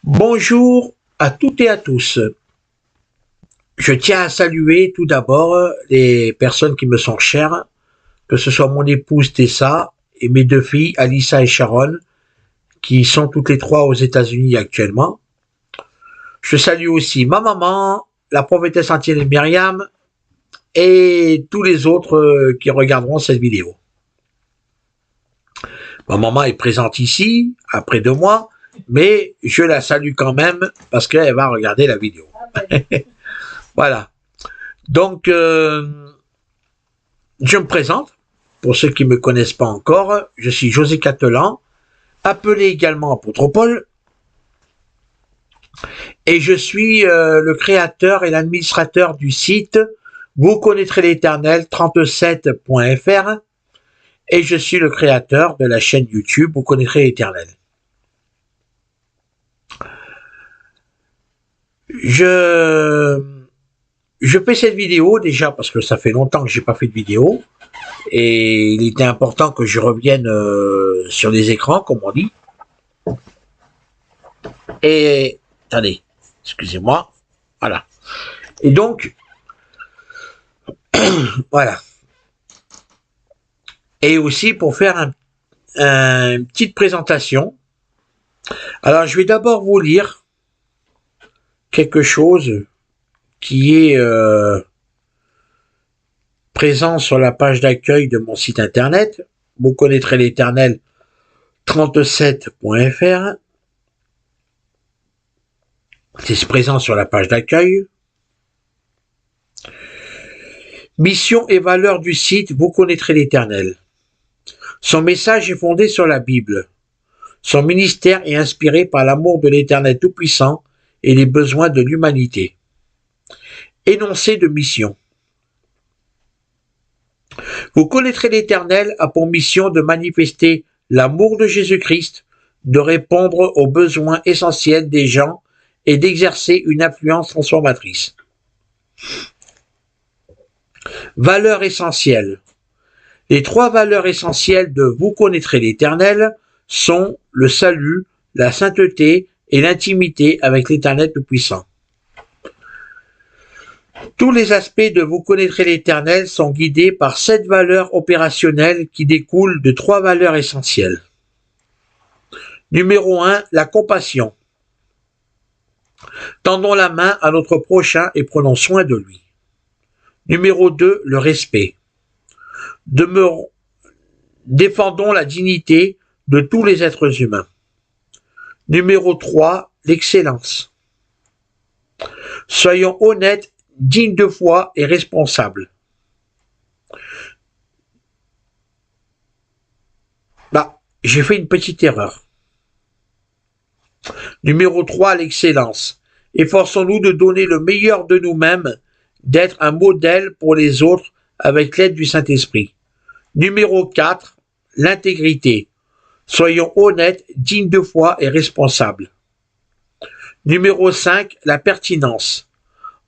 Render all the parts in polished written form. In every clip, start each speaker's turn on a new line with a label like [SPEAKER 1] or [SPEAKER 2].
[SPEAKER 1] Bonjour à toutes et à tous. Je tiens à saluer tout d'abord les personnes qui me sont chères, que ce soit mon épouse Tessa et mes deux filles, Alissa et Sharon, qui sont toutes les trois aux États-Unis actuellement. Je salue aussi ma maman, la prophétesse Antienne Myriam et tous les autres qui regarderont cette vidéo. Ma maman est présente ici, après de moi, mais je la salue quand même parce qu'elle va regarder la vidéo. Voilà. Donc, je me présente, pour ceux qui ne me connaissent pas encore, je suis José Catelan, appelé également Apôtre Paul, et je suis le créateur et l'administrateur du site Vous connaîtrez l'Éternel 37.fr, et je suis le créateur de la chaîne YouTube Vous connaîtrez l'Éternel. Je fais cette vidéo déjà parce que ça fait longtemps que j'ai pas fait de vidéo, et il était important que je revienne sur les écrans, comme on dit. Et attendez, excusez-moi, voilà. Et donc, voilà. Et aussi pour faire une petite présentation. Alors, je vais d'abord vous lire quelque chose qui est présent sur la page d'accueil de mon site internet. Vous connaîtrez l'Éternel 37.fr. C'est présent sur la page d'accueil. Mission et valeurs du site Vous connaîtrez l'Éternel. Son message est fondé sur la Bible. Son ministère est inspiré par l'amour de l'Éternel Tout-Puissant et les besoins de l'humanité. Énoncé de mission. Vous connaîtrez l'Éternel a pour mission de manifester l'amour de Jésus-Christ, de répondre aux besoins essentiels des gens et d'exercer une influence transformatrice. Valeurs essentielles. Les trois valeurs essentielles de Vous connaîtrez l'Éternel sont le salut, la sainteté et l'intimité avec l'Éternel Tout-Puissant. Tous les aspects de Vous connaîtrez l'Éternel sont guidés par 7 valeurs opérationnelles qui découlent de 3 valeurs essentielles. Numéro 1, la compassion. Tendons la main à notre prochain et prenons soin de lui. Numéro 2, le respect. Défendons la dignité de tous les êtres humains. Numéro 3, l'excellence. Soyons honnêtes, dignes de foi et responsables. J'ai fait une petite erreur. Numéro 3, l'excellence. Efforçons-nous de donner le meilleur de nous-mêmes, d'être un modèle pour les autres avec l'aide du Saint-Esprit. Numéro 4, l'intégrité. Soyons honnêtes, dignes de foi et responsables. Numéro 5, la pertinence.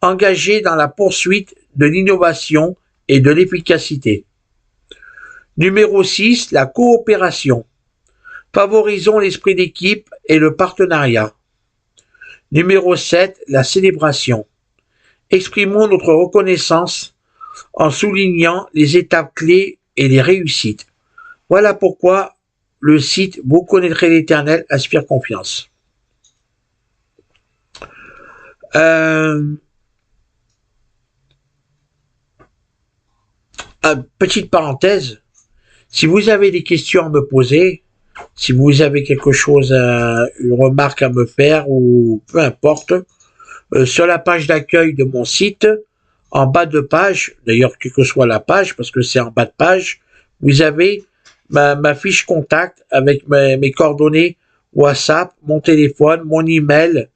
[SPEAKER 1] Engagés dans la poursuite de l'innovation et de l'efficacité. Numéro 6, la coopération. Favorisons l'esprit d'équipe et le partenariat. Numéro 7, la célébration. Exprimons notre reconnaissance en soulignant les étapes clés et les réussites. Voilà pourquoi le site Vous connaîtrez l'Éternel inspire confiance. Petite parenthèse, si vous avez des questions à me poser, si vous avez quelque chose, une remarque à me faire ou peu importe, sur la page d'accueil de mon site, en bas de page, d'ailleurs quelle que soit la page, parce que c'est en bas de page, vous avez ma fiche contact avec mes coordonnées WhatsApp, mon téléphone, mon email,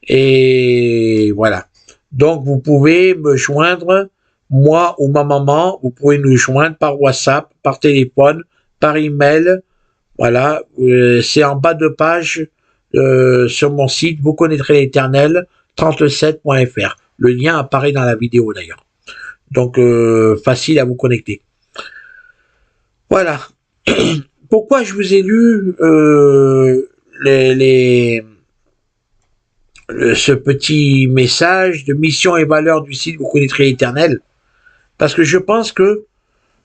[SPEAKER 1] et voilà. Donc vous pouvez me joindre, moi ou ma maman, vous pouvez nous joindre par WhatsApp, par téléphone, par email. Voilà, c'est en bas de page sur mon site, vous connaîtrez l'Éternel 37.fr. Le lien apparaît dans la vidéo d'ailleurs. Donc facile à vous connecter. Voilà. Pourquoi je vous ai lu ce petit message de mission et valeur du site, vous connaîtrez l'Éternel, parce que je pense que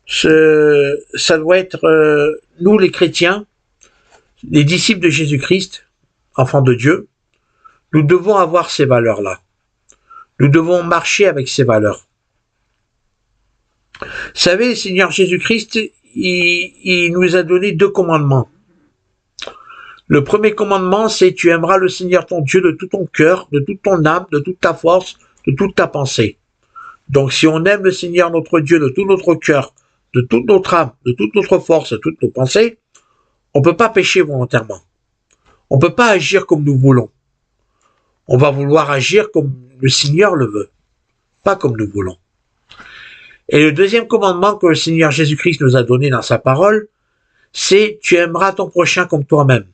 [SPEAKER 1] ça doit être nous les chrétiens, les disciples de Jésus-Christ, enfants de Dieu, nous devons avoir ces valeurs-là. Nous devons marcher avec ces valeurs. Vous savez, le Seigneur Jésus-Christ, il nous a donné 2 commandements. Le premier commandement, c'est tu aimeras le Seigneur ton Dieu de tout ton cœur, de toute ton âme, de toute ta force, de toute ta pensée. Donc si on aime le Seigneur notre Dieu de tout notre cœur, de toute notre âme, de toute notre force, de toutes nos pensées, on ne peut pas pécher volontairement. On ne peut pas agir comme nous voulons. On va vouloir agir comme le Seigneur le veut, pas comme nous voulons. Et le deuxième commandement que le Seigneur Jésus-Christ nous a donné dans sa parole, c'est tu aimeras ton prochain comme toi-même.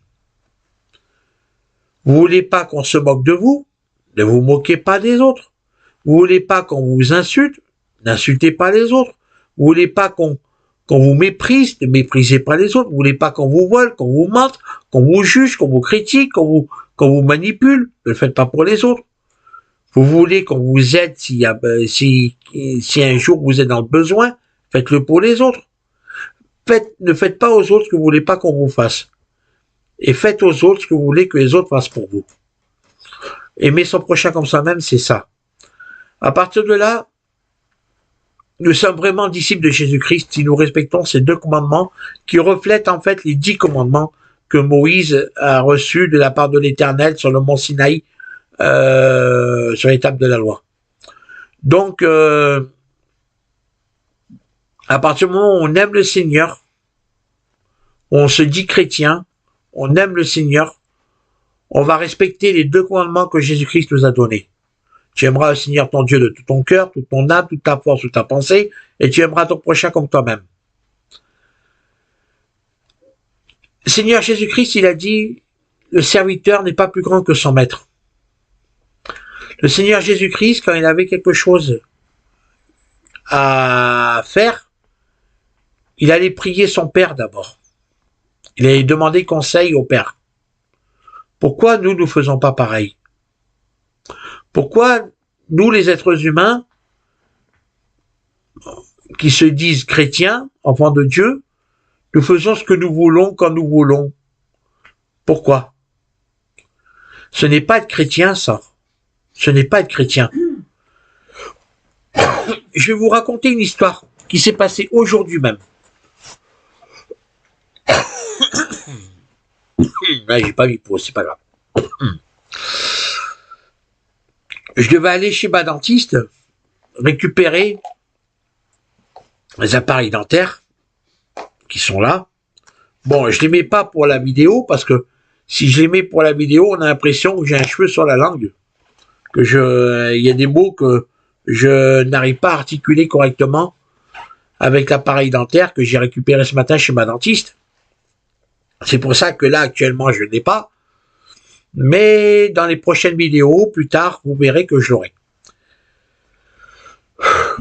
[SPEAKER 1] Vous voulez pas qu'on se moque de vous, ne vous moquez pas des autres. Vous voulez pas qu'on vous insulte, n'insultez pas les autres. Vous voulez pas qu'on vous méprise, ne méprisez pas les autres. Vous voulez pas qu'on vous vole, qu'on vous mente, qu'on vous juge, qu'on vous critique, qu'on vous manipule. Ne le faites pas pour les autres. Vous voulez qu'on vous aide si un jour vous êtes dans le besoin, faites-le pour les autres. Ne faites pas aux autres ce que vous voulez pas qu'on vous fasse. Et faites aux autres ce que vous voulez que les autres fassent pour vous. Aimer son prochain comme soi-même, c'est ça. À partir de là, nous sommes vraiment disciples de Jésus-Christ si nous respectons ces 2 commandements qui reflètent en fait les 10 commandements que Moïse a reçus de la part de l'Éternel sur le mont Sinaï, sur les tables de la loi. Donc, à partir du moment où on aime le Seigneur, on se dit chrétien, on aime le Seigneur, on va respecter les 2 commandements que Jésus-Christ nous a donnés. Tu aimeras le Seigneur ton Dieu de tout ton cœur, toute ton âme, toute ta force, toute ta pensée, et tu aimeras ton prochain comme toi-même. Le Seigneur Jésus-Christ, il a dit, le serviteur n'est pas plus grand que son maître. Le Seigneur Jésus-Christ, quand il avait quelque chose à faire, il allait prier son Père d'abord. Il allait demander conseil au Père. Pourquoi nous ne faisons pas pareil? Pourquoi nous, les êtres humains, qui se disent chrétiens, enfants de Dieu, nous faisons ce que nous voulons quand nous voulons? Pourquoi? Ce n'est pas être chrétien, ça. Ce n'est pas être chrétien. Je vais vous raconter une histoire qui s'est passée aujourd'hui même. Là, j'ai pas mis pour, c'est pas grave. Je devais aller chez ma dentiste récupérer les appareils dentaires qui sont là. Bon, je les mets pas pour la vidéo parce que si je les mets pour la vidéo, on a l'impression que j'ai un cheveu sur la langue, il y a des mots que je n'arrive pas à articuler correctement avec l'appareil dentaire que j'ai récupéré ce matin chez ma dentiste. C'est pour ça que là, actuellement, je ne l'ai pas. Mais dans les prochaines vidéos, plus tard, vous verrez que je l'aurai.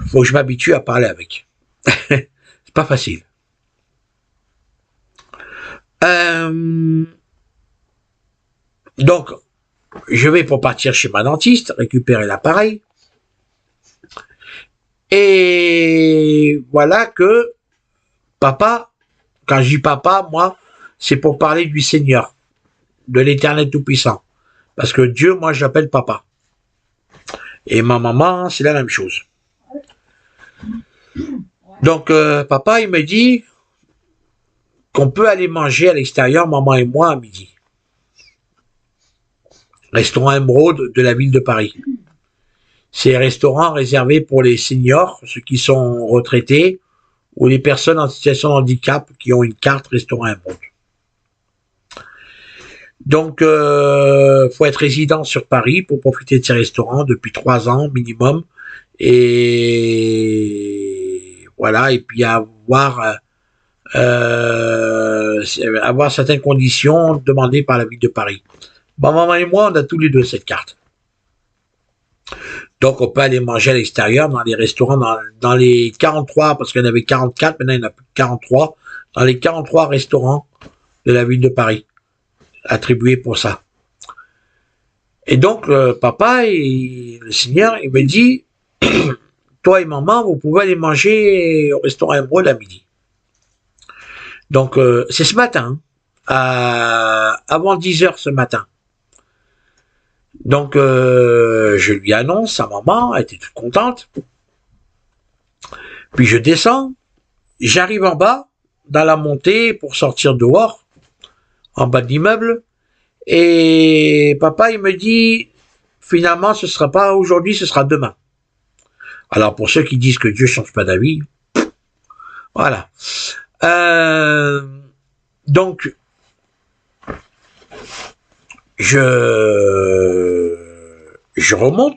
[SPEAKER 1] Faut que je m'habitue à parler avec. C'est pas facile. Donc, je vais pour partir chez ma dentiste, récupérer l'appareil. Et voilà que papa, quand je dis papa, moi, c'est pour parler du Seigneur, de l'Éternel Tout-Puissant. Parce que Dieu, moi, je l'appelle papa. Et ma maman, c'est la même chose. Donc, papa, il me dit qu'on peut aller manger à l'extérieur, maman et moi, à midi. Restaurant Émeraude de la ville de Paris. C'est un restaurant réservé pour les seniors, ceux qui sont retraités, ou les personnes en situation de handicap qui ont une carte restaurant Émeraude. Donc, faut être résident sur Paris pour profiter de ces restaurants depuis 3 ans minimum. Et voilà, et puis avoir certaines conditions demandées par la ville de Paris. Ma maman et moi, on a tous les deux cette carte. Donc, on peut aller manger à l'extérieur dans les restaurants, dans les 43, parce qu'il y en avait 44, maintenant il y en a plus de 43, dans les 43 restaurants de la ville de Paris, attribués pour ça. Et donc, le papa, et le Seigneur, il me dit, toi et maman, vous pouvez aller manger au restaurant Emeraude à midi. Donc, c'est ce matin, avant 10 heures ce matin. Donc, je lui annonce à maman, elle était toute contente. Puis je descends, j'arrive en bas, dans la montée, pour sortir dehors, en bas de l'immeuble. Et papa, il me dit, finalement, ce sera pas aujourd'hui, ce sera demain. Alors, pour ceux qui disent que Dieu change pas d'avis, voilà. Donc, je remonte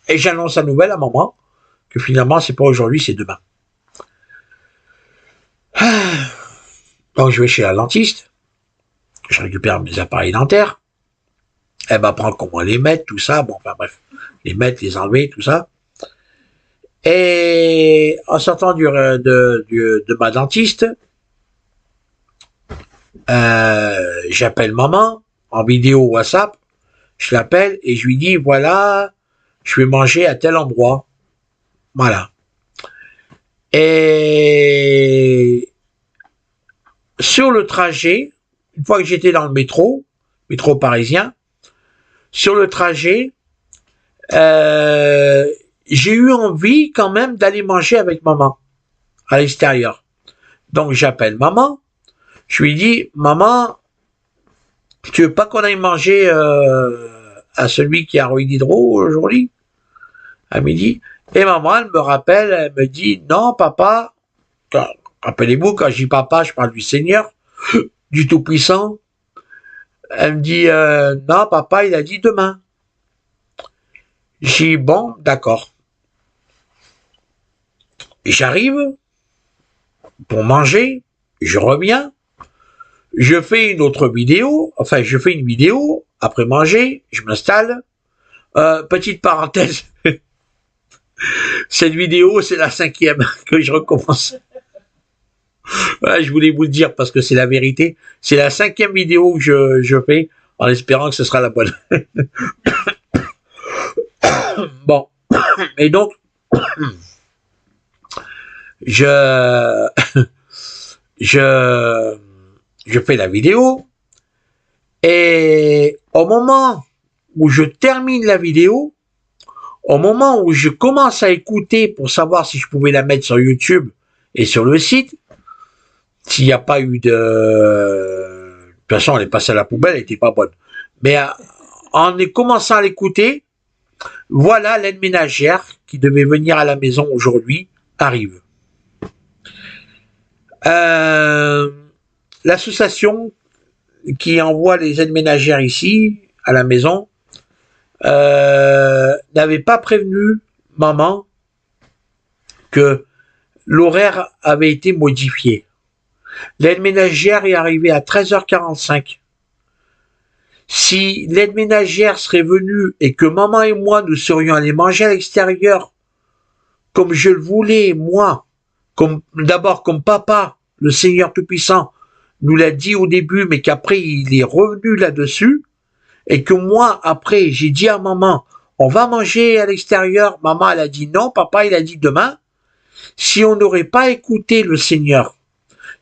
[SPEAKER 1] et j'annonce la nouvelle à maman que finalement, c'est pas aujourd'hui, c'est demain. Donc, je vais chez la dentiste, je récupère mes appareils dentaires, elle m'apprend comment les mettre, tout ça, bon, enfin bref, les mettre, les enlever, tout ça. Et en sortant de ma dentiste, j'appelle maman en vidéo WhatsApp, je l'appelle et je lui dis voilà, je vais manger à tel endroit. Voilà. Et sur le trajet, une fois que j'étais dans le métro parisien, sur le trajet, j'ai eu envie quand même d'aller manger avec maman à l'extérieur. Donc j'appelle maman, je lui dis maman, tu veux pas qu'on aille manger à celui qui a Rue d'Hydro aujourd'hui à midi? Et maman, elle me rappelle, elle me dit non papa, rappelez-vous quand je dis papa, je parle du Seigneur, du Tout-Puissant. Elle me dit non papa, il a dit demain. J'ai dit bon, d'accord. J'arrive pour manger, je reviens, je fais une autre vidéo, enfin je fais une vidéo, après manger, je m'installe. Petite parenthèse, cette vidéo c'est la 5e que je recommence. Voilà, je voulais vous le dire parce que c'est la vérité. C'est la 5e vidéo que je fais en espérant que ce sera la bonne. Bon, et donc, je fais la vidéo et au moment où je termine la vidéo, au moment où je commence à écouter pour savoir si je pouvais la mettre sur YouTube et sur le site, s'il n'y a pas eu de... De toute façon, elle est passée à la poubelle, elle n'était pas bonne. Mais en commençant à l'écouter, voilà, l'aide ménagère qui devait venir à la maison aujourd'hui arrive. L'association qui envoie les aides ménagères ici, à la maison, n'avait pas prévenu maman que l'horaire avait été modifié. L'aide ménagère est arrivée à 13h45. Si l'aide ménagère serait venue et que maman et moi nous serions allés manger à l'extérieur, comme je le voulais, moi, d'abord comme papa, le Seigneur Tout-Puissant, nous l'a dit au début, mais qu'après il est revenu là-dessus, et que moi, après, j'ai dit à maman, on va manger à l'extérieur. Maman, elle a dit non, papa, il a dit demain. Si on n'aurait pas écouté le Seigneur,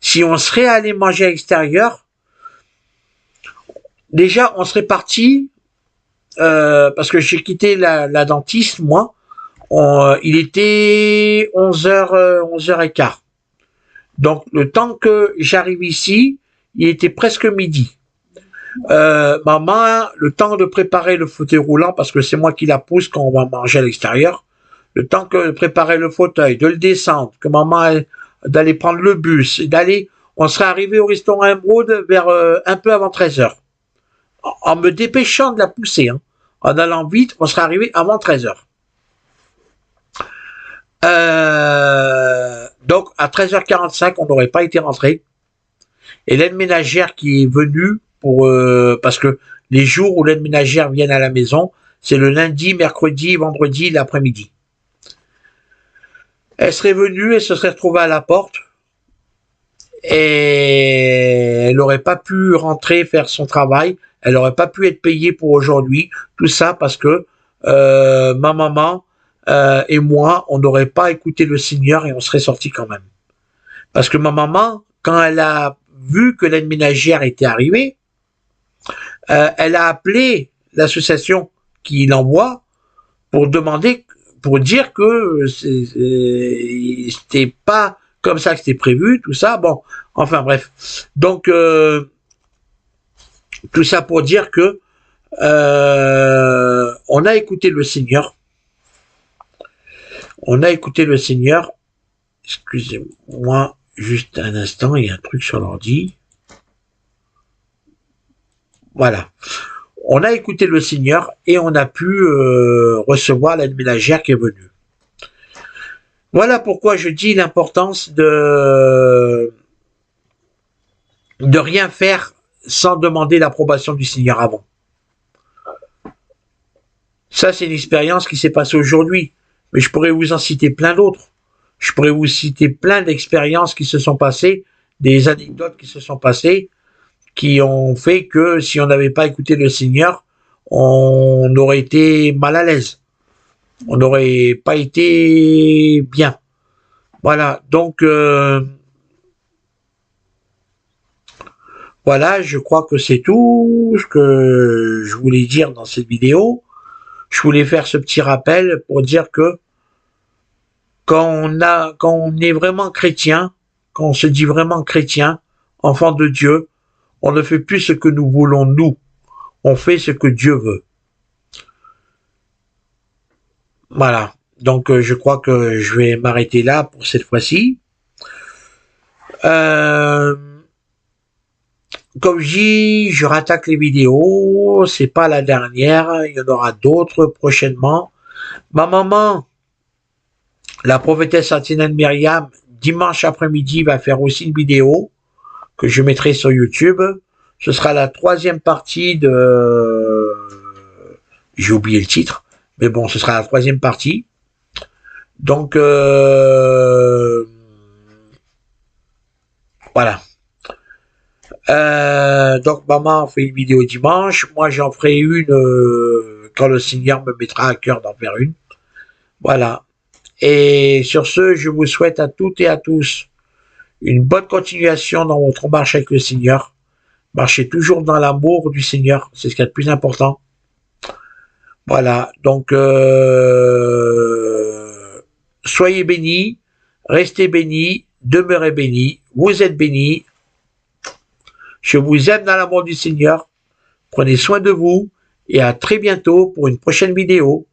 [SPEAKER 1] si on serait allé manger à l'extérieur, déjà, on serait parti, parce que j'ai quitté la dentiste, moi, il était 11h, 11h15. Donc, le temps que j'arrive ici, il était presque midi. Maman, le temps de préparer le fauteuil roulant, parce que c'est moi qui la pousse quand on va manger à l'extérieur, le temps que de préparer le fauteuil, de le descendre, que maman, d'aller prendre le bus, d'aller, on serait arrivé au restaurant Emeraude vers un peu avant 13h. En me dépêchant de la pousser, hein. En allant vite, on serait arrivé avant 13h. Donc, à 13h45, on n'aurait pas été rentré. Et l'aide ménagère qui est venue parce que les jours où l'aide ménagère viennent à la maison, c'est le lundi, mercredi, vendredi, l'après-midi. Elle serait venue, elle se serait retrouvée à la porte, et elle n'aurait pas pu rentrer faire son travail, elle n'aurait pas pu être payée pour aujourd'hui, tout ça parce que ma maman et moi, on n'aurait pas écouté le Seigneur et on serait sorti quand même. Parce que ma maman, quand elle a vu que l'aide ménagère était arrivée, elle a appelé l'association qui l'envoie pour demander, pour dire que c'était pas comme ça que c'était prévu, tout ça. Bon, enfin bref. Donc tout ça pour dire que on a écouté le Seigneur. On a écouté le Seigneur. Excusez-moi, juste un instant, il y a un truc sur l'ordi. Voilà. On a écouté le Seigneur et on a pu recevoir l'aide ménagère qui est venue. Voilà pourquoi je dis l'importance de rien faire sans demander l'approbation du Seigneur avant. Ça, c'est une expérience qui s'est passée aujourd'hui, mais je pourrais vous en citer plein d'autres. Je pourrais vous citer plein d'expériences qui se sont passées, des anecdotes qui se sont passées, qui ont fait que si on n'avait pas écouté le Seigneur, on aurait été mal à l'aise. On n'aurait pas été bien. Voilà, donc voilà, je crois que c'est tout ce que je voulais dire dans cette vidéo. Je voulais faire ce petit rappel pour dire que quand on est vraiment chrétien, quand on se dit vraiment chrétien, enfant de Dieu, on ne fait plus ce que nous voulons nous. On fait ce que Dieu veut. Voilà. Donc, je crois que je vais m'arrêter là pour cette fois-ci. Comme je dis, je rattaque les vidéos. C'est pas la dernière. Il y en aura d'autres prochainement. Ma maman, la prophétesse Antinane Myriam, dimanche après-midi, va faire aussi une vidéo que je mettrai sur YouTube. Ce sera la 3e partie de... J'ai oublié le titre. Mais bon, ce sera la 3e partie. Donc, voilà. Donc, maman fait une vidéo dimanche. Moi, j'en ferai une quand le Seigneur me mettra à cœur d'en faire une. Voilà. Et sur ce, je vous souhaite à toutes et à tous une bonne continuation dans votre marche avec le Seigneur. Marchez toujours dans l'amour du Seigneur. C'est ce qui est le plus important. Voilà. Donc, soyez bénis, restez bénis, demeurez bénis. Vous êtes bénis. Je vous aime dans l'amour du Seigneur. Prenez soin de vous et à très bientôt pour une prochaine vidéo.